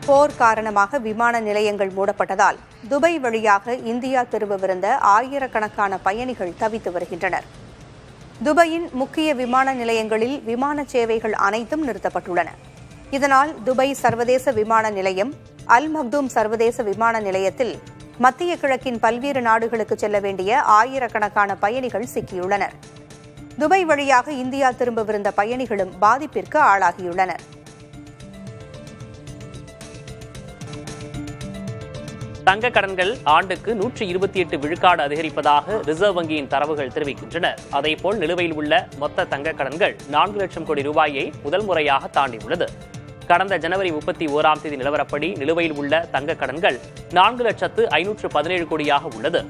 போர் காரணமாக விமான நிலையங்கள் மூடப்பட்டதால் துபாய் வழியாக இந்தியா திரும்பவிருந்த ஆயிரக்கணக்கான பயணிகள் தவித்து வருகின்றனர். துபாயின் முக்கிய விமான நிலையங்களில் விமான சேவைகள் அனைத்தும் நிறுத்தப்பட்டுள்ளன. இதனால் துபாய் சர்வதேச விமான நிலையம், அல் மக்தூம் சர்வதேச விமான நிலையத்தில் மத்திய கிழக்கின் பல்வேறு நாடுகளுக்கு செல்ல வேண்டிய ஆயிரக்கணக்கான பயணிகள் சிக்கியுள்ளனர். துபாய் வழியாக இந்தியா திரும்பவிருந்த பயணிகளும் பாதிப்பிற்கு ஆளாகியுள்ளனர். தங்க கடன்கள் ஆண்டுக்கு 128 விழுக்காடு அதிகரிப்பதாக ரிசர்வ் வங்கியின் தரவுகள் தெரிவிக்கின்றன. அதேபோல் நிலுவையில் உள்ள மொத்த தங்க கடன்கள் 4 லட்சம் கோடி ரூபாயை முதல் முறையாக தாண்டியுள்ளது. கடந்த ஜனவரி 31ஆம் தேதி நிலவரப்படி நிலுவையில் உள்ள தங்க கடன்கள் 4,517 கோடியாக உள்ளது.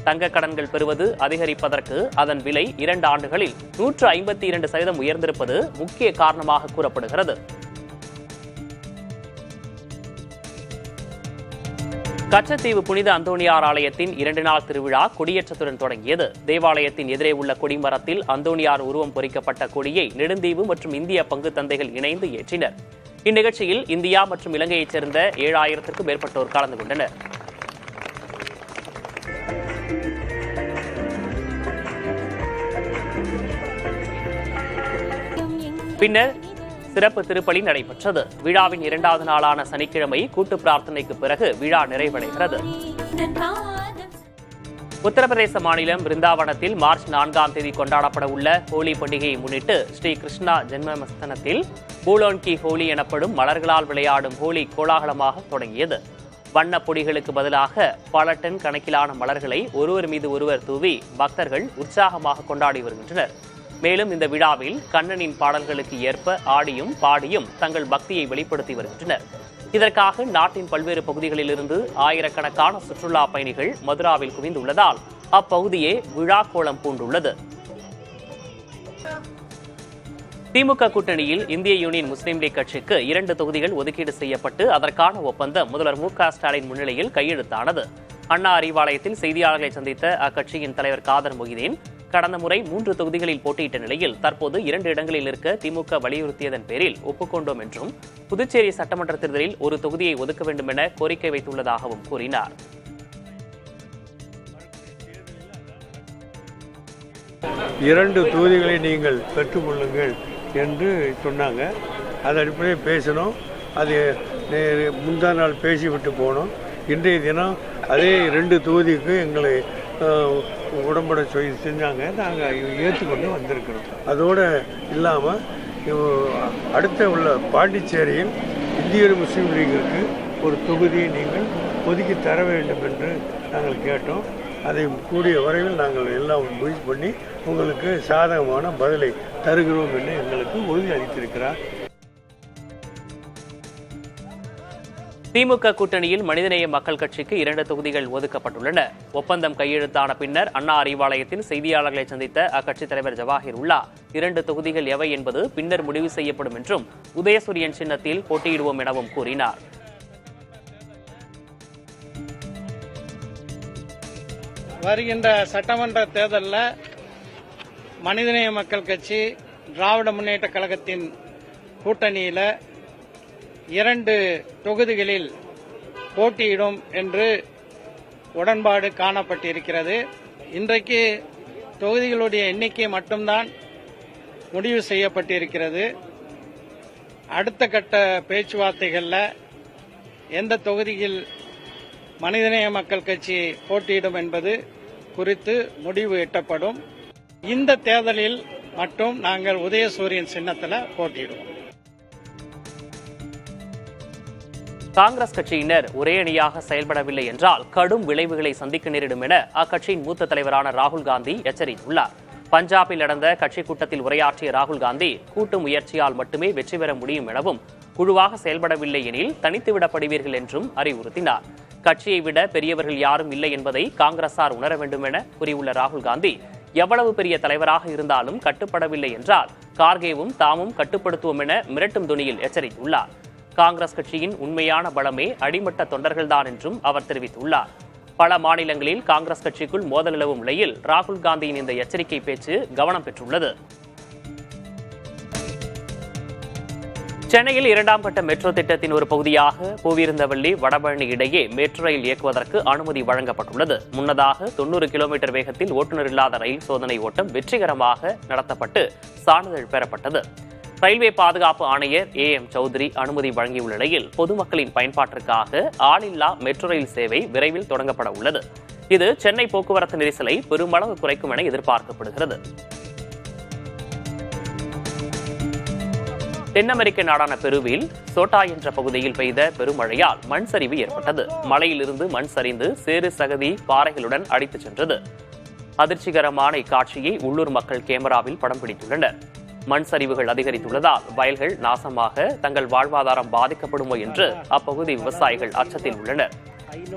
தங்க கடன்கள் பெறுவது அதிகரிப்பதற்கு அதன் விலை 2 ஆண்டுகளில் 152% உயர்ந்திருப்பது முக்கிய காரணமாக கூறப்படுகிறது. கச்சத்தீவு புனித அந்தோணியார் ஆலயத்தின் 2 நாள் திருவிழா கொடியேற்றத்துடன் தொடங்கியது. தேவாலயத்தின் எதிரே உள்ள கொடிமரத்தில் அந்தோணியார் உருவம் பொறிக்கப்பட்ட கொடியை நெடுந்தீவு மற்றும் இந்திய பங்கு தந்தைகள் இணைந்து ஏற்றினர். இந்நிகழ்ச்சியில் இந்தியா மற்றும் இலங்கையைச் சேர்ந்த 7000க்கும் மேற்பட்டோர் கலந்து கொண்டனர். பின்னர் சிறப்பு திருப்பலி நடைபெற்றது. விழாவின் 2வது நாளான சனிக்கிழமை கூட்டு பிரார்த்தனைக்கு பிறகு விழா நிறைவடைகிறது. உத்தரப்பிரதேச மாநிலம் பிருந்தாவனத்தில் மார்ச் 4ஆம் தேதி கொண்டாடப்பட உள்ள ஹோலி பண்டிகையை முன்னிட்டு ஸ்ரீ கிருஷ்ணா ஜென்மஸ்தனத்தில் பூலோன் கி ஹோலி எனப்படும் மலர்களால் விளையாடும் ஹோலி கோலாகலமாக தொடங்கியது. வண்ணப் பொடிகளுக்கு பதிலாக பல டன் கணக்கிலான மலர்களை ஒருவர் மீது ஒருவர் தூவி பக்தர்கள் உற்சாகமாக கொண்டாடி வருகின்றனர். மேலும் இந்த விழாவில் கண்ணனின் பாடல்களுக்கு ஏற்ப ஆடியும் பாடியும் தங்கள் பக்தியை வெளிப்படுத்தி வருகின்றனர். இதற்காக நாட்டின் பல்வேறு பகுதிகளிலிருந்து ஆயிரக்கணக்கான சுற்றுலா பயணிகள் மதுராவில் குவிந்துள்ளதால் அப்பகுதியே விழா கோலம் பூண்டுள்ளது. திமுக கூட்டணியில் இந்திய யூனியன் முஸ்லீம் லீக் கட்சிக்கு 2 தொகுதிகள் ஒதுக்கீடு செய்யப்பட்டு அதற்கான ஒப்பந்தம் முதல்வர் மு.க. ஸ்டாலின் முன்னிலையில் கையெழுத்தானது. அண்ணா அறிவாலயத்தில் செய்தியாளர்களை சந்தித்த அக்கட்சியின் தலைவர் காதர் மொஹிதீன், கடந்த முறை 3 தொகுதிகளில் போட்டியிட்ட நிலையில் தற்போது 2 இடங்களில் இருக்க திமுக வலியுறுத்தியதன் பேரில் ஒப்புக்கொண்டோம் என்றும் புதுச்சேரி சட்டமன்ற தேர்தலில் ஒரு தொகுதியை ஒதுக்க வேண்டும் என கோரிக்கை வைத்துள்ளதாகவும் கூறினார். இரண்டு தொகுதிகளை நீங்கள் பெற்றுக்கொள்ளுங்கள் என்று சொன்னாங்க. அது அடிப்படையில் பேசணும். அது முந்தா நாள் பேசிவிட்டு போனோம். இன்றைய தினம் அதே 2 தொகுதிக்கு எங்களை உடம்பட செஞ்சாங்க. நாங்கள் ஏற்றுக்கொண்டு வந்திருக்கிறோம். அதோடு இல்லாமல் அடுத்த உள்ள பாண்டிச்சேரியில் இந்திய முஸ்லீம் லீக்கிற்கு ஒரு தொகுதியை நீங்கள் ஒதுக்கி தர வேண்டும் என்று நாங்கள் கேட்டோம். அதை கூடிய வரைவில் நாங்கள் எல்லாம் முயற்சி பண்ணி உங்களுக்கு சாதகமான பதிலை தருகிறோம் என்று எங்களுக்கு உறுதி அளித்திருக்கிறார். திமுக கூட்டணியில் மனிதநேய மக்கள் கட்சிக்கு 2 தொகுதிகள் ஒதுக்கப்பட்டுள்ளன. ஒப்பந்தம் கையெழுத்தான பின்னர் அண்ணா அறிவாலயத்தில் செய்தியாளர்களை சந்தித்த அக்கட்சித் தலைவர் ஜவாஹிர் உல்லா, 2 தொகுதிகள் எவை என்பது பின்னர் முடிவு செய்யப்படும் என்றும் உதயசூரியன் சின்னத்தில் போட்டியிடுவோம் எனவும் கூறினார். வருகின்ற சட்டமன்ற தேர்தலில் மனிதநேய மக்கள் கட்சி திராவிட முன்னேற்ற கழகத்தின் கூட்டணியில் 2 தொகுதிகளில் போட்டியிடும் என்று உடன்பாடு காணப்பட்டிருக்கிறது. இன்றைக்கு தொகுதிகளுடைய எண்ணிக்கை மட்டும்தான் முடிவு செய்யப்பட்டிருக்கிறது. அடுத்த கட்ட பேச்சுவார்த்தைகளில் எந்த தொகுதியில் மனிதநேய மக்கள் கட்சி போட்டியிடும் என்பது குறித்து முடிவு எட்டப்படும். இந்த தேர்தலில் மட்டும் நாங்கள் உதயசூரியன் சின்னத்தில் போட்டியிடுவோம். காங்கிரஸ் கட்சியினர் ஒரே அணியாக செயல்படவில்லை என்றால் கடும் விளைவுகளை சந்திக்க நேரிடும் என அக்கட்சியின் மூத்த தலைவரான ராகுல் காந்தி எச்சரித்துள்ளார். பஞ்சாபில் நடந்த கட்சி கூட்டத்தில் உரையாற்றிய ராகுல் காந்தி, கூட்டு முயற்சியால் மட்டுமே வெற்றி பெற முடியும் எனவும் குழுவாக செயல்படவில்லை எனில் தனித்துவிடப்படுவீர்கள் என்றும் அறிவுறுத்தினார். கட்சியை விட பெரியவர்கள் யாரும் இல்லை என்பதை காங்கிரசார் உணர வேண்டும் என கூறியுள்ள ராகுல் காந்தி, எவ்வளவு பெரிய தலைவராக இருந்தாலும் கட்டுப்படவில்லை என்றால் கார்கேவும் தாமும் கட்டுப்படுத்துவோம் என மிரட்டும் துணியில் எச்சரித்துள்ளார். காங்கிரஸ் கட்சியின் உண்மையான பலமே அடிமட்ட தொண்டர்கள்தான் என்றும் அவர் தெரிவித்துள்ளார். பல மாநிலங்களில் காங்கிரஸ் கட்சிக்குள் மோதல் நிலவும் நிலையில் ராகுல் காந்தியின் இந்த எச்சரிக்கை பேச்சு கவனம் பெற்றுள்ளது. சென்னையில் 2ஆம் கட்ட மெட்ரோ திட்டத்தின் ஒரு பகுதியாக பூவிருந்தவல்லி வடபழனி இடையே மெட்ரோ ரயில் இயக்குவதற்கு அனுமதி வழங்கப்பட்டுள்ளது. முன்னதாக 90 கிலோமீட்டர் வேகத்தில் ஓட்டுநர் இல்லாத ரயில் சோதனை ஓட்டம் வெற்றிகரமாக நடத்தப்பட்டு சான்றிதழ் பெறப்பட்டது. ரயில்வே பாதுகாப்பு ஆணையர் AM சௌத்ரி அனுமதி வழங்கியுள்ள நிலையில் பொதுமக்களின் பயன்பாட்டிற்காக ஆளில்லா மெட்ரோ ரயில் சேவை விரைவில் தொடங்கப்பட உள்ளது. இது சென்னை போக்குவரத்து நெரிசலை பெருமளவு குறைக்கும் என எதிர்பார்க்கப்படுகிறது. தென் அமெரிக்க நாடான பெருவில் சோட்டா என்ற பகுதியில் பெய்த பெருமழையால் மண் சரிவு ஏற்பட்டது. மலையிலிருந்து மண் சரிந்து சேறு சகதி பாறைகளுடன் அடித்துச் சென்றது. அதிர்ச்சிகரமான இக்காட்சியை உள்ளூர் மக்கள் கேமராவில் படம் பிடித்துள்ளனர். மண் சரிவுகள் அதிகரித்துள்ளதால் வயல்கள் நாசமாக தங்கள் வாழ்வாதாரம் பாதிக்கப்படுமோ என்று அப்பகுதி விவசாயிகள் அச்சத்தில் உள்ளனர்.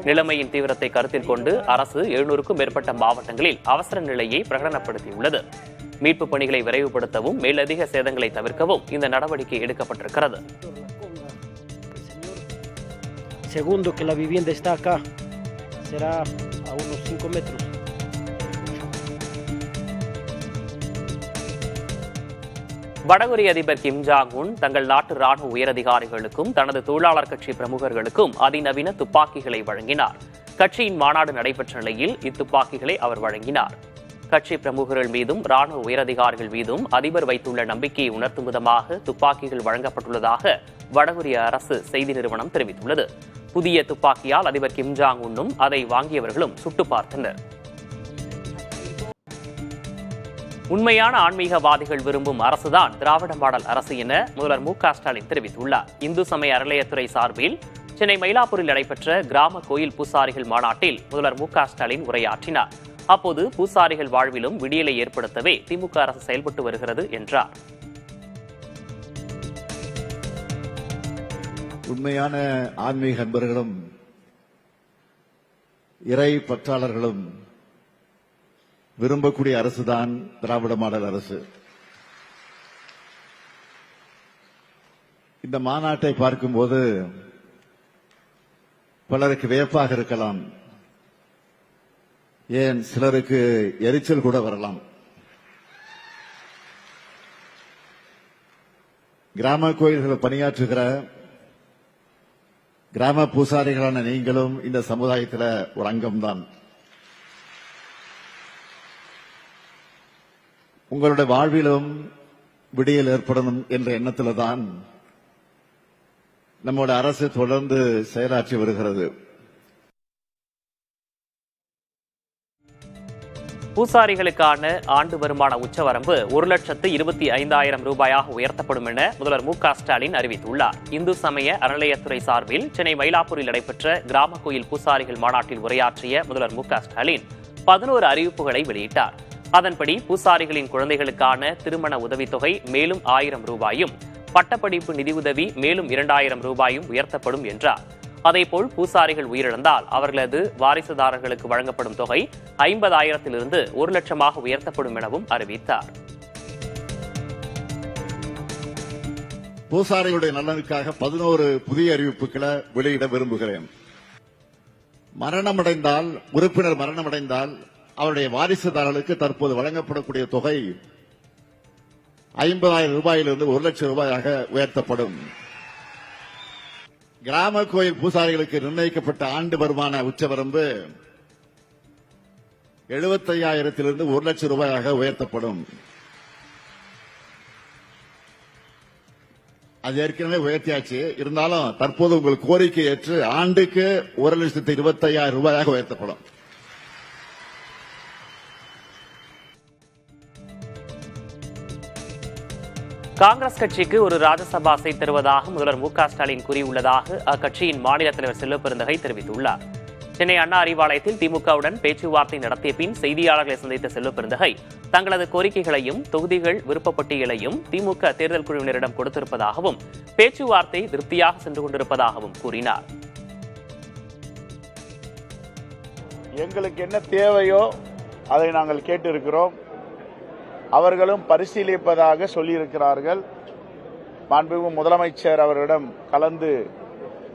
நிலைமையின் தீவிரத்தை கருத்தில் கொண்டு அரசு 700க்கும் மேற்பட்ட மாவட்டங்களில் அவசர நிலையை பிரகடனப்படுத்தியுள்ளது. மீட்பு பணிகளை விரைவுபடுத்தவும் மேலதிக சேதங்களை தவிர்க்கவும் இந்த நடவடிக்கை எடுக்கப்பட்டிருக்கிறது. Segundo que la vivienda está acá, será a unos 5 metros. வடகொரிய அதிபர் கிம் ஜாங் உன் தங்கள் நாட்டு ராணுவ உயரதிகாரிகளுக்கும் தனது தொழிலாளர் கட்சி பிரமுகர்களுக்கும் அதிநவீன துப்பாக்கிகளை வழங்கினார். கட்சியின் மாநாடு நடைபெற்ற நிலையில் இத்துப்பாக்கிகளை அவர் வழங்கினார். கட்சி பிரமுகர்கள் மீதும் ராணுவ உயரதிகாரிகள் மீதும் அதிபர் வைத்துள்ள நம்பிக்கையை உணர்த்தும் விதமாக துப்பாக்கிகள் வழங்கப்பட்டுள்ளதாக வடகொரிய அரசு செய்தி நிறுவனம் தெரிவித்துள்ளது. புதிய துப்பாக்கியால் அதிபர் கிம் ஜாங் உன்னும் அதை வாங்கியவர்களும் சுட்டு பார்த்தனர். உண்மையான ஆன்மீகவாதிகள் விரும்பும் அரசுதான் திராவிட மாடல் அரசு என முதல்வர் மு.க. ஸ்டாலின் தெரிவித்துள்ளார். இந்து சமய அறநிலையத்துறை சார்பில் சென்னை மயிலாப்பூரில் நடைபெற்ற கிராம கோயில் பூசாரிகள் மாநாட்டில் முதல்வர் மு.க. ஸ்டாலின் உரையாற்றினார். அப்போது பூசாரிகள் வாழ்விலும் விடியலை ஏற்படுத்தவே திமுக அரசு செயல்பட்டு வருகிறது என்றார். உண்மையான ஆன்மீக அன்பர்களும் இறை பற்றாளர்களும் விரும்பக்கூடிய அரசுதான் திராவிட மாடல் அரசு. இந்த மாநாட்டை பார்க்கும்போது பலருக்கு வியப்பாக இருக்கலாம், ஏன் சிலருக்கு எரிச்சல் கூட வரலாம். கிராம கோயில்களை பணியாற்றுகிற கிராம பூசாரிகளான நீங்களும் இந்த சமுதாயத்தில் ஒரு அங்கம்தான். உங்களுடைய வாழ்விலும் விடியல் ஏற்படணும் என்ற எண்ணத்தில் தான் நம்முடைய அரசு தொடர்ந்து செயலாற்றி வருகிறது. பூசாரிகளுக்கான ஆண்டு வருமான உச்சவரம்பு 1,25,000 ரூபாயாக உயர்த்தப்படும் என முதல்வர் மு.க. ஸ்டாலின் அறிவித்துள்ளார். இந்து சமய அறநிலையத்துறை சார்பில் சென்னை மயிலாப்பூரில் நடைபெற்ற கிராம கோயில் பூசாரிகள் மாநாட்டில் உரையாற்றிய முதல்வர் மு.க. ஸ்டாலின் 11 அறிவிப்புகளை வெளியிட்டார். அதன்படி பூசாரிகளின் குழந்தைகளுக்கான திருமண உதவித்தொகை மேலும் 1000 ரூபாயும், பட்டப்படிப்பு நிதியுதவி மேலும் 2000 ரூபாயும் உயர்த்தப்படும் என்றார். அதேபோல் பூசாரிகள் உயிரிழந்தால் அவர்களது வாரிசுதாரர்களுக்கு வழங்கப்படும் தொகை 50,000 1 லட்சமாக உயர்த்தப்படும் எனவும் அறிவித்தார். பூசாரிகளுடைய நலனுக்காக 11 புதிய அறிவிப்புகளை வெளியிட விரும்புகிறேன். உறுப்பினர் மரணமடைந்தால் அவருடைய வாரிசுதாரர்களுக்கு தற்போது வழங்கப்படக்கூடிய தொகை 50,000 ரூபாயிலிருந்து 1 லட்சம் ரூபாயாக உயர்த்தப்படும். கிராம கோயில் பூசாரிகளுக்கு நிர்ணயிக்கப்பட்ட ஆண்டு வருமான உச்சவரம்பு 75,000 1 லட்சம் ரூபாயாக உயர்த்தப்படும். அது ஏற்கனவே உயர்த்தியாச்சு. இருந்தாலும் தற்போது உங்கள் கோரிக்கை ஏற்று ஆண்டுக்கு 1,25,000 ரூபாயாக உயர்த்தப்படும். காங்கிரஸ் கட்சிக்கு ஒரு ராஜ்யசபா சீட் தருவதாக முதல்வர் மு.க. ஸ்டாலின் கூறியுள்ளதாக அக்கட்சியின் மாநில தலைவர் செல்வபெருந்தகை தெரிவித்துள்ளார். சென்னை அண்ணா அறிவாலயத்தில் திமுகவுடன் பேச்சுவார்த்தை நடத்திய பின் செய்தியாளர்களை சந்தித்த செல்வபெருந்தகை தங்களது கோரிக்கைகளையும் தொகுதிகள் விருப்பப்பட்டியலையும் திமுக தேர்தல் குழுவினரிடம் கொடுத்திருப்பதாகவும் பேச்சுவார்த்தை திருப்தியாக சென்று கொண்டிருப்பதாகவும் கூறினார். எங்களுக்கு என்ன தேவையோ அதை நாங்கள் கேட்டிருக்கிறோம். அவர்களும் பரிசீலிப்பதாக சொல்லியிருக்கிறார்கள். மாண்புமிகு முதலமைச்சர் அவர்களிடம் கலந்து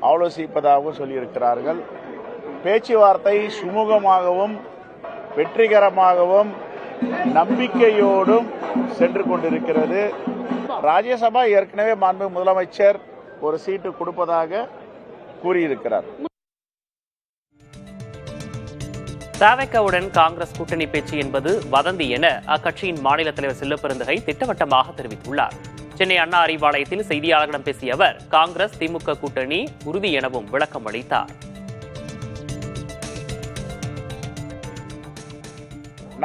ஆலோசிப்பதாகவும் சொல்லியிருக்கிறார்கள். பேச்சுவார்த்தை சுமூகமாகவும் வெற்றிகரமாகவும் நம்பிக்கையோடும் சென்று கொண்டிருக்கிறது. ராஜ்யசபா ஏற்கனவே மாண்புமிகு முதலமைச்சர் ஒரு சீட்டு கொடுப்பதாக கூறியிருக்கிறார். தவேகாவுடன் காங்கிரஸ் கூட்டணி பேச்சு என்பது வதந்தி என அக்கட்சியின் மாநில தலைவர் செல்லப்பெருந்தகை திட்டவட்டமாக தெரிவித்துள்ளார். சென்னை அண்ணா அறிவாலயத்தில் செய்தியாளர்களிடம் பேசிய அவர் காங்கிரஸ் திமுக கூட்டணி உறுதி எனவும் விளக்கம் அளித்தார்.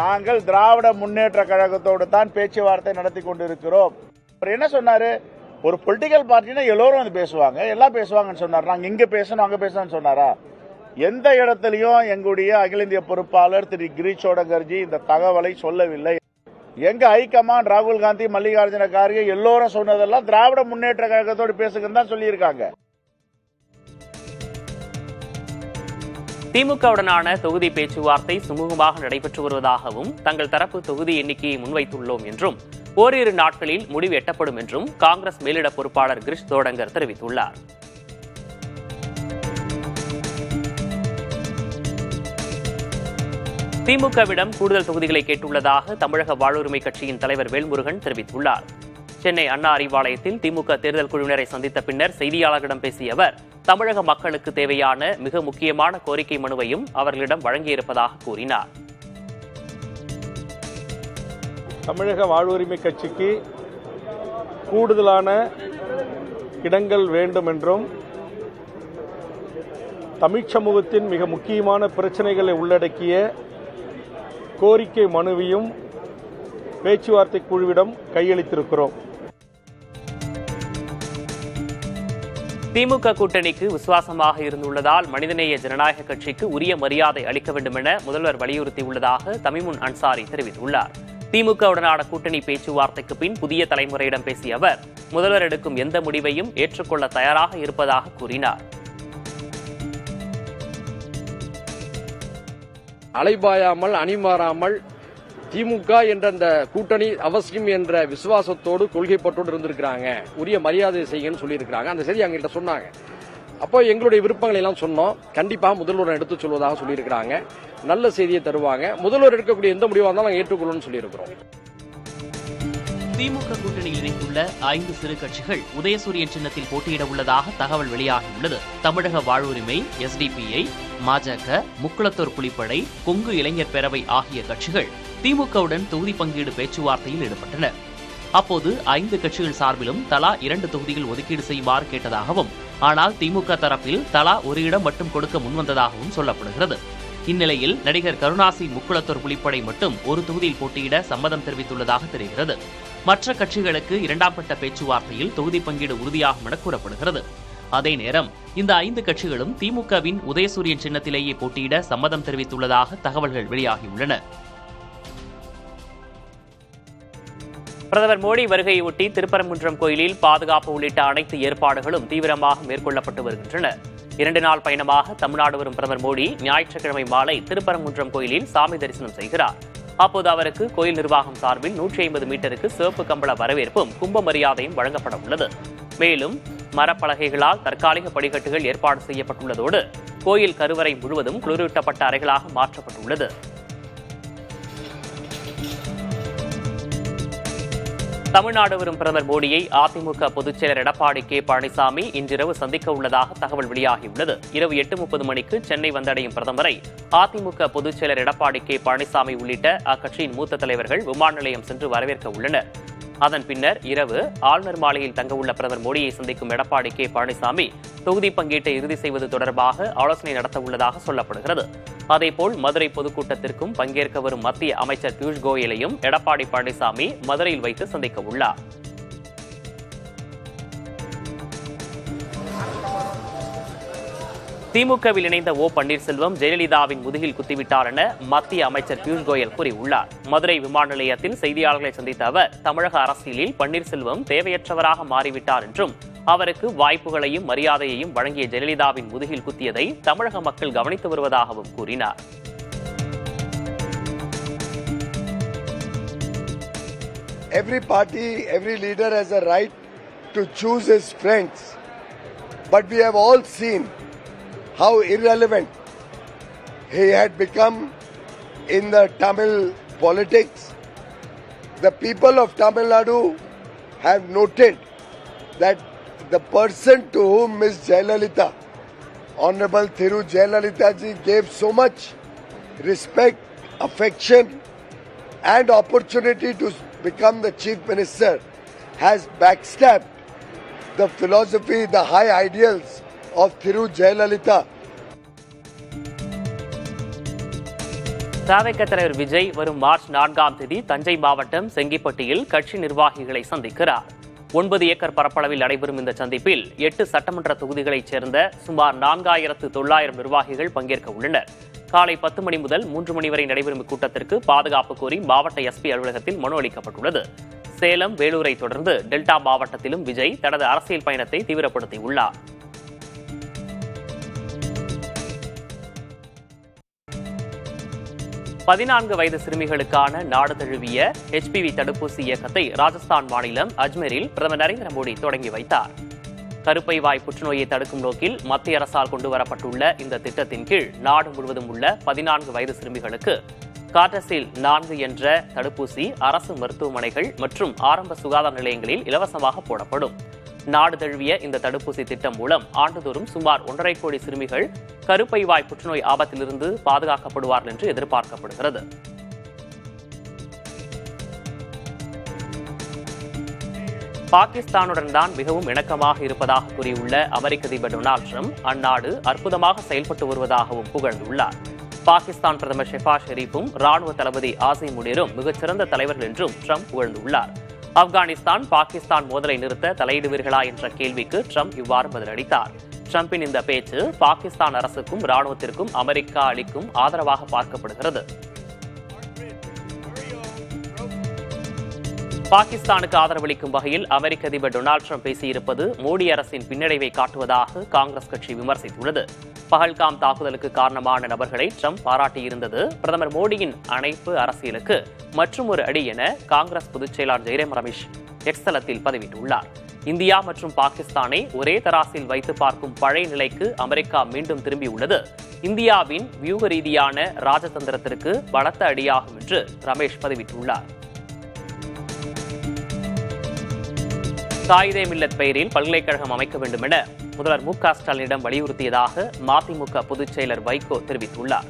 நாங்கள் திராவிட முன்னேற்ற கழகத்தோடு தான் பேச்சுவார்த்தை நடத்தி கொண்டிருக்கிறோம். அவர் என்ன சொன்னாரு? ஒரு பொலிட்டிக்கல் பார்ட்டினா எல்லோரும் வந்து பேசுவாங்க, எல்லாம் பேசுவாங்கன்னு சொன்னார். நாங்க இங்க பேசணும் அங்க பேசணும்னு சொன்னாரா? எந்த இடத்திலையும் எங்களுடைய அகில இந்திய பொறுப்பாளர் திரு கிரீஷ் சோடங்கர்ஜி இந்த தகவலை சொல்லவில்லை. எங்க ஹைகமாண்ட் ராகுல் காந்தி, மல்லிகார்ஜுன கார்கே எல்லோரும் சொன்னதெல்லாம் திராவிட முன்னேற்ற கழகத்தோடு பேசுங்கன்னு தான் சொல்லியிருக்காங்க. திமுகவுடனான தொகுதி பேச்சுவார்த்தை சுமூகமாக நடைபெற்று வருவதாகவும் தங்கள் தரப்பு தொகுதி எண்ணிக்கையை முன்வைத்துள்ளோம் என்றும் ஓரிரு நாட்களில் முடிவு எட்டப்படும் என்றும் காங்கிரஸ் மேலிட பொறுப்பாளர் கிரீஷ் சோடங்கர் தெரிவித்துள்ளார். திமுகவிடம் கூடுதல் தொகுதிகளை கேட்டுள்ளதாக தமிழக வாழ்வுரிமை கட்சியின் தலைவர் வேல்முருகன் தெரிவித்துள்ளார். சென்னை அண்ணா அறிவாலயத்தில் திமுக தேர்தல் குழுவினரை சந்தித்த பின்னர் செய்தியாளர்களிடம் பேசிய அவர் தமிழக மக்களுக்கு தேவையான மிக முக்கியமான கோரிக்கை மனுவையும் அவர்களிடம் வழங்கியிருப்பதாக கூறினார். தமிழக வாழ்வுரிமை கட்சிக்கு கூடுதலான இடங்கள் வேண்டும் என்றும் தமிழ் சமூகத்தின் மிக முக்கியமான பிரச்சனைகளை உள்ளடக்கிய கோரிக்கை மனுவையும் பேச்சுவார்த்தை குழுவிடம் கையளித்திருக்கிறோம். திமுக கூட்டணிக்கு விசுவாசமாக இருந்துள்ளதால் மனிதநேய ஜனநாயக கட்சிக்கு உரிய மரியாதை அளிக்க வேண்டும் என முதல்வர் வலியுறுத்தியுள்ளதாக தமிமுன் அன்சாரி தெரிவித்துள்ளார். திமுகவுடனான கூட்டணி பேச்சுவார்த்தைக்கு பின் புதிய தலைமுறையிடம் பேசிய அவர் முதல்வர் எடுக்கும் எந்த முடிவையும் ஏற்றுக்கொள்ள தயாராக இருப்பதாக கூறினார். அலைபாயாமல் அணிமாறாமல் திமுக என்ற அந்த கூட்டணி அவசியம் என்ற விசுவாசத்தோடு கொள்கைப்பட்டோடு இருந்திருக்கிறாங்க. உரிய மரியாதை செய்யுங்கன்னு சொல்லியிருக்கிறாங்க. அந்த செய்தி எங்கள்கிட்ட சொன்னாங்க. அப்போ எங்களுடைய விருப்பங்களை எல்லாம் சொன்னோம். கண்டிப்பாக முதல்வர் எடுத்து சொல்வதாக சொல்லியிருக்கிறாங்க. நல்ல செய்தியை தருவாங்க. முதல்வர் எடுக்கக்கூடிய எந்த முடிவாக இருந்தாலும் நாங்கள் ஏற்றுக்கொள்ளணும்னு சொல்லியிருக்கிறோம். திமுக கூட்டணியில் இணைந்துள்ள 5 சிறு கட்சிகள் உதயசூரியன் சின்னத்தில் போட்டியிட உள்ளதாக தகவல் வெளியாகியுள்ளது. தமிழக வாழ்வுரிமை, SDPI, பாஜக, முக்குளத்தூர் புலிப்படை, கொங்கு இளைஞர் பேரவை ஆகிய கட்சிகள் திமுகவுடன் தொகுதி பங்கீடு பேச்சுவார்த்தையில் ஈடுபட்டன. அப்போது 5 கட்சிகள் சார்பிலும் தலா 2 தொகுதிகள் ஒதுக்கீடு செய்யுமாறு கேட்டதாகவும், ஆனால் திமுக தரப்பில் தலா 1 இடம் மட்டும் கொடுக்க முன்வந்ததாகவும் சொல்லப்படுகிறது. இந்நிலையில் நடிகர் கருணாசி முக்குளத்தூர் புலிப்படை மட்டும் ஒரு தொகுதியில் போட்டியிட சம்மதம் தெரிவித்துள்ளதாக தெரிகிறது. மற்ற கட்சிகளுக்கு 2ஆம் கட்ட பேச்சுவார்த்தையில் தொகுதி பங்கீடு உறுதியாகும் என கூறப்படுகிறது. அதே நேரம் இந்த 5 கட்சிகளும் திமுகவின் உதயசூரியன் சின்னத்திலேயே போட்டியிட சம்மதம் தெரிவித்துள்ளதாக தகவல்கள் வெளியாகியுள்ளன. பிரதமர் மோடி வருகையொட்டி திருப்பரங்குன்றம் கோயிலில் பாதுகாப்பு உள்ளிட்ட அனைத்து ஏற்பாடுகளும் தீவிரமாக மேற்கொள்ளப்பட்டு வருகின்றன. 2 நாள் பயணமாக தமிழ்நாடு வரும் பிரதமர் மோடி ஞாயிற்றுக்கிழமை மாலை திருப்பரங்குன்றம் கோயிலில் சாமி தரிசனம் செய்கிறார். அப்போது அவருக்கு கோயில் நிர்வாகம் சார்பில் 150 மீட்டருக்கு சிவப்பு கம்பள வரவேற்பும் கும்ப மரியாதையும் வழங்கப்பட உள்ளது. மேலும் மரப்பலகைகளால் தற்காலிக படிக்கட்டுகள் ஏற்பாடு செய்யப்பட்டுள்ளதோடு கோயில் கருவறை முழுவதும் குளிரூட்டப்பட்ட அறைகளாக மாற்றப்பட்டுள்ளது. தமிழ்நாடு வரும் பிரதமர் மோடியை அதிமுக பொதுச் செயலர் எடப்பாடி கே பழனிசாமி இன்றிரவு சந்திக்க உள்ளதாக தகவல் வெளியாகியுள்ளது. இரவு 8:30 மணிக்கு சென்னை வந்தடையும் பிரதமரை அதிமுக பொதுச் செயலர் எடப்பாடி கே பழனிசாமி உள்ளிட்ட அக்கட்சியின் மூத்த தலைவர்கள் விமான நிலையம் சென்று வரவேற்க உள்ளனர். அதன் பின்னர் இரவு ஆளுநர் மாளிகையில் தங்கவுள்ள பிரதமர் மோடியை சந்திக்கும் எடப்பாடி கே பழனிசாமி தொகுதி பங்கீட்டை இறுதி செய்வது தொடர்பாக ஆலோசனை நடத்த உள்ளதாக சொல்லப்படுகிறது. அதேபோல் மதுரை பொதுக்கூட்டத்திற்கும் பங்கேற்க வரும் மத்திய அமைச்சர் பியூஷ் கோயலையும் எடப்பாடி பழனிசாமி மதுரையில் வைத்து சந்திக்க உள்ளார். திமுகவில் இணைந்த பன்னீர்செல்வம் ஜெயலலிதாவின் முதுகில் குத்திவிட்டார் என மத்திய அமைச்சர் பியூஷ் கோயல் கூறியுள்ளார். மதுரை விமான நிலையத்தில் செய்தியாளர்களை சந்தித்த அவர் தமிழக அரசியலில் பன்னீர்செல்வம் தேவையற்றவராக மாறிவிட்டார் என்றும் அவருக்கு வாய்ப்புகளையும் மரியாதையையும் வழங்கிய ஜெயலலிதாவின் முதுகில் குத்தியதை தமிழக மக்கள் கவனித்து வருவதாகவும் கூறினார். Every party, every leader has a right to choose his friends. But we have all seen how irrelevant he had become in the Tamil politics. The people of Tamil Nadu have noted that the person to whom Ms. Jayalalitha, Honorable Thiru Jayalalitha ji, gave so much respect, affection and opportunity to become the Chief Minister has backstabbed the philosophy, the high ideals of Thiru Jayalalitha. தவிக தலைவர் விஜய் வரும் March 4ஆம் தேதி தஞ்சை மாவட்டம் செங்கிப்பட்டியில் கட்சி நிர்வாகிகளை சந்திக்கிறார். 9 acre பரப்பளவில் நடைபெறும் இந்த சந்திப்பில் 8 சட்டமன்ற தொகுதிகளைச் சேர்ந்த சுமார் 4900 நிர்வாகிகள் பங்கேற்க உள்ளனர். காலை 10 மணி முதல் 3 மணி வரை நடைபெறும் இக்கூட்டத்திற்கு பாதுகாப்பு கோரி மாவட்ட எஸ்பி அலுவலகத்தில் மனு அளிக்கப்பட்டுள்ளது. சேலம், வேலூரை தொடர்ந்து டெல்டா மாவட்டத்திலும் விஜய் தனது அரசியல் பயணத்தை தீவிரப்படுத்தியுள்ளார். பதினான்கு வயது சிறுமிகளுக்கான நாடு தழுவிய HPV தடுப்பூசி இயக்கத்தை ராஜஸ்தான் மாநிலம் அஜ்மீரில் பிரதமர் நரேந்திர மோடி தொடங்கி வைத்தார். கருப்பை வாய் புற்றுநோயை தடுக்கும் நோக்கில் மத்திய அரசால் கொண்டுவரப்பட்டுள்ள இந்த திட்டத்தின் கீழ் நாடு முழுவதும் உள்ள 14 வயது சிறுமிகளுக்கு கார்டசில் 4 என்ற தடுப்பூசி அரசு மருத்துவமனைகள் மற்றும் ஆரம்ப சுகாதார நிலையங்களில் இலவசமாக போடப்படும். நாடு தழுவிய இந்த தடுப்பூசி திட்டம் மூலம் ஆண்டுதோறும் சுமார் 1.5 கோடி சிறுமிகள் கருப்பை வாய் புற்றுநோய் ஆபத்திலிருந்து பாதுகாக்கப்படுவார்கள் என்று எதிர்பார்க்கப்படுகிறது. பாகிஸ்தானுடன் தான் மிகவும் இணக்கமாக இருப்பதாக கூறியுள்ள அமெரிக்க அதிபர் டொனால்டு ட்ரம்ப் அந்நாடு அற்புதமாக செயல்பட்டு வருவதாகவும் புகழ்ந்துள்ளார். பாகிஸ்தான் பிரதமர் ஷெபாஸ் ஷெரீப்பும் ராணுவ தளபதி ஆசிம் முனீரும் மிகச்சிறந்த தலைவர்கள் என்றும் ட்ரம்ப் புகழ்ந்துள்ளார். ஆப்கானிஸ்தான் பாகிஸ்தான் மோதலை நிறுத்த தலையிடுவீர்களா என்ற கேள்விக்கு ட்ரம்ப் இவ்வாறு பதிலளித்தார். ட்ரம்பின் இந்த பேச்சு பாகிஸ்தான் அரசுக்கும் ராணுவத்திற்கும் அமெரிக்கா அளிக்கும் ஆதரவாக பார்க்கப்படுகிறது. பாகிஸ்தானுக்கு ஆதரவளிக்கும் வகையில் அமெரிக்க அதிபர் டொனால்டு ட்ரம்ப் பேசியிருப்பது மோடி அரசின் பின்னடைவை காட்டுவதாக காங்கிரஸ் கட்சி விமர்சித்துள்ளது. பஹல்காம் தாக்குதலுக்கு காரணமான நபர்களை ட்ரம்ப் பாராட்டியிருந்தது பிரதமர் மோடியின் அணைப்பு அரசியலுக்கு மற்றும் ஒரு அடி என காங்கிரஸ் பொதுச் செயலாளர் ஜெய்ராம் ரமேஷ் எக்ஸ் தளத்தில் பதிவிட்டுள்ளார். இந்தியா மற்றும் பாகிஸ்தானை ஒரே தராசில் வைத்து பார்க்கும் பழைய நிலைக்கு அமெரிக்கா மீண்டும் திரும்பியுள்ளது இந்தியாவின் வியூக ரீதியான ராஜதந்திரத்திற்கு பலத்த அடியாகும் என்று ரமேஷ் பதிவிட்டுள்ளார். காயிதே மில்லத் பெயரில் பல்கலைக்கழகம் அமைக்க வேண்டும் என முதல்வர் மு.க. ஸ்டாலினிடம் வலியுறுத்தியதாக மதிமுக பொதுச் செயலர் வைகோ தெரிவித்துள்ளார்.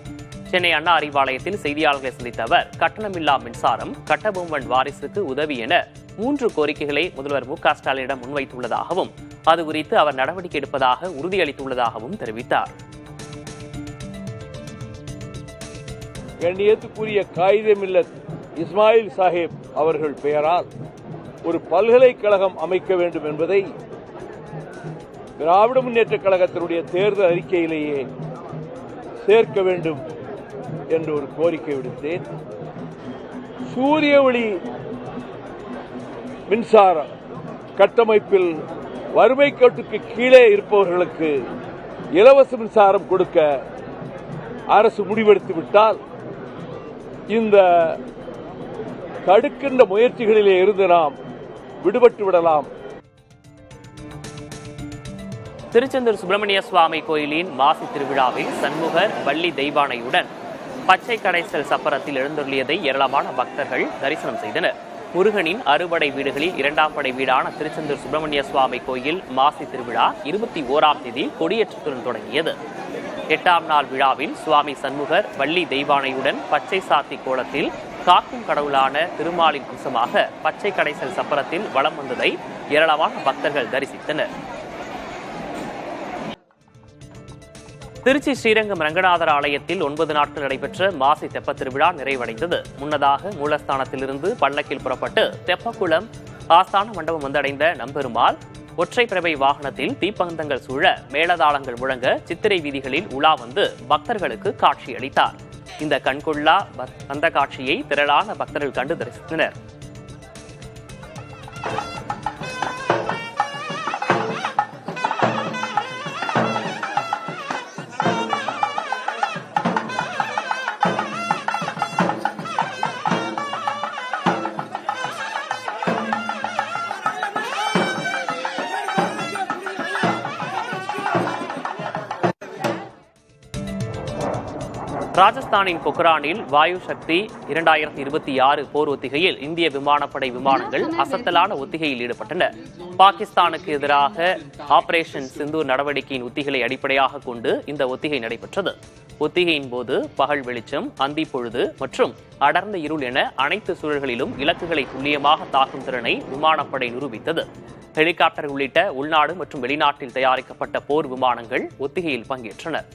சென்னை அண்ணா அறிவாலயத்தில் செய்தியாளர்களை சந்தித்த அவர் கட்டணமில்லா மின்சாரம், கட்டபொம்மன் வாரிசுக்கு உதவி என 3 கோரிக்கைகளை முதல்வர் மு.க. ஸ்டாலினிடம் முன்வைத்துள்ளதாகவும் அது குறித்து அவர் நடவடிக்கை எடுப்பதாக உறுதியளித்துள்ளதாகவும் தெரிவித்தார். கண்ணியத்துக்குரிய காயிதே மில்லத் இஸ்மாயில் சாஹிப் அவர்கள் பெயரால் ஒரு பல்கலைக்கழகம் அமைக்க வேண்டும் என்பதை திராவிட முன்னேற்ற கழகத்தினுடைய தேர்தல் அறிக்கையிலேயே சேர்க்க வேண்டும் என்று ஒரு கோரிக்கை விடுத்தேன். சூரிய ஒளி மின்சார கட்டமைப்பில் வறுமை கோட்டுக்கு கீழே இருப்பவர்களுக்கு இலவச மின்சாரம் கொடுக்க அரசு முடிவெடுத்துவிட்டால் இந்த தடுக்கின்ற முயற்சிகளிலே இருந்து நாம் விடுபட்டு விடலாம். திருச்செந்தூர் சுப்பிரமணிய சுவாமி கோயிலின் மாசி திருவிழாவில் சண்முகர், வள்ளி தெய்வானையுடன் பச்சை கடைசல் சப்பரத்தில் எழுந்தருளியதை ஏராளமான பக்தர்கள் தரிசனம் செய்தனர். முருகனின் அறுபடை வீடுகளில் 2ஆம் படை வீடான திருச்செந்தூர் சுப்பிரமணிய சுவாமி கோயில் மாசி திருவிழா 21ஆம் தேதி கொடியேற்றத்துடன் தொடங்கியது. 8ஆம் நாள் விழாவில் சுவாமி சண்முகர், வள்ளி தெய்வானையுடன் பச்சை சாத்தி கோலத்தில் காக்கும் கடவுளான திருமாலின் குசமாக பச்சை கடைசல் சப்பரத்தில் வலம் வந்ததை ஏராளமான பக்தர்கள் தரிசித்தனர். திருச்சி ஸ்ரீரங்கம் ரங்கநாதர் ஆலயத்தில் 9 நாட்கள் நடைபெற்ற மாசி தெப்பத் திருவிழா நிறைவடைந்தது. முன்னதாக மூலஸ்தானத்திலிருந்து பல்லக்கில் புறப்பட்டு தெப்பக்குளம் ஆஸ்தான மண்டபம் வந்தடைந்த நம்பெருமாள் ஒற்றை பிரபை வாகனத்தில் தீப்பந்தங்கள் சூழ மேளதாளங்கள் முழங்க சித்திரை வீதிகளில் உலா வந்து பக்தர்களுக்கு காட்சியளித்தார். இந்த கண்கொள்ளா அந்த காட்சியை திரளான பக்தர்கள் கண்டு தரிசித்தனர். ராஜஸ்தானின் பொக்ரானில் வாயு சக்தி 2026 போர் ஒத்திகையில் இந்திய விமானப்படை விமானங்கள் அசத்தலான ஒத்திகையில் ஈடுபட்டன. பாகிஸ்தானுக்கு எதிராக ஆபரேஷன் சிந்தூர் நடவடிக்கையின் உத்திகளை அடிப்படையாக கொண்டு இந்த ஒத்திகை நடைபெற்றது. ஒத்திகையின் போது பகல் வெளிச்சம், அந்தி பொழுது மற்றும் அடர்ந்த இருள் என அனைத்து சூழல்களிலும் இலக்குகளை துல்லியமாக தாக்கும் திறனை விமானப்படை நிரூபித்தது. ஹெலிகாப்டர் உள்ளிட்ட உள்நாடு மற்றும் வெளிநாட்டில் தயாரிக்கப்பட்ட போர் விமானங்கள் ஒத்திகையில் பங்கேற்றனர்.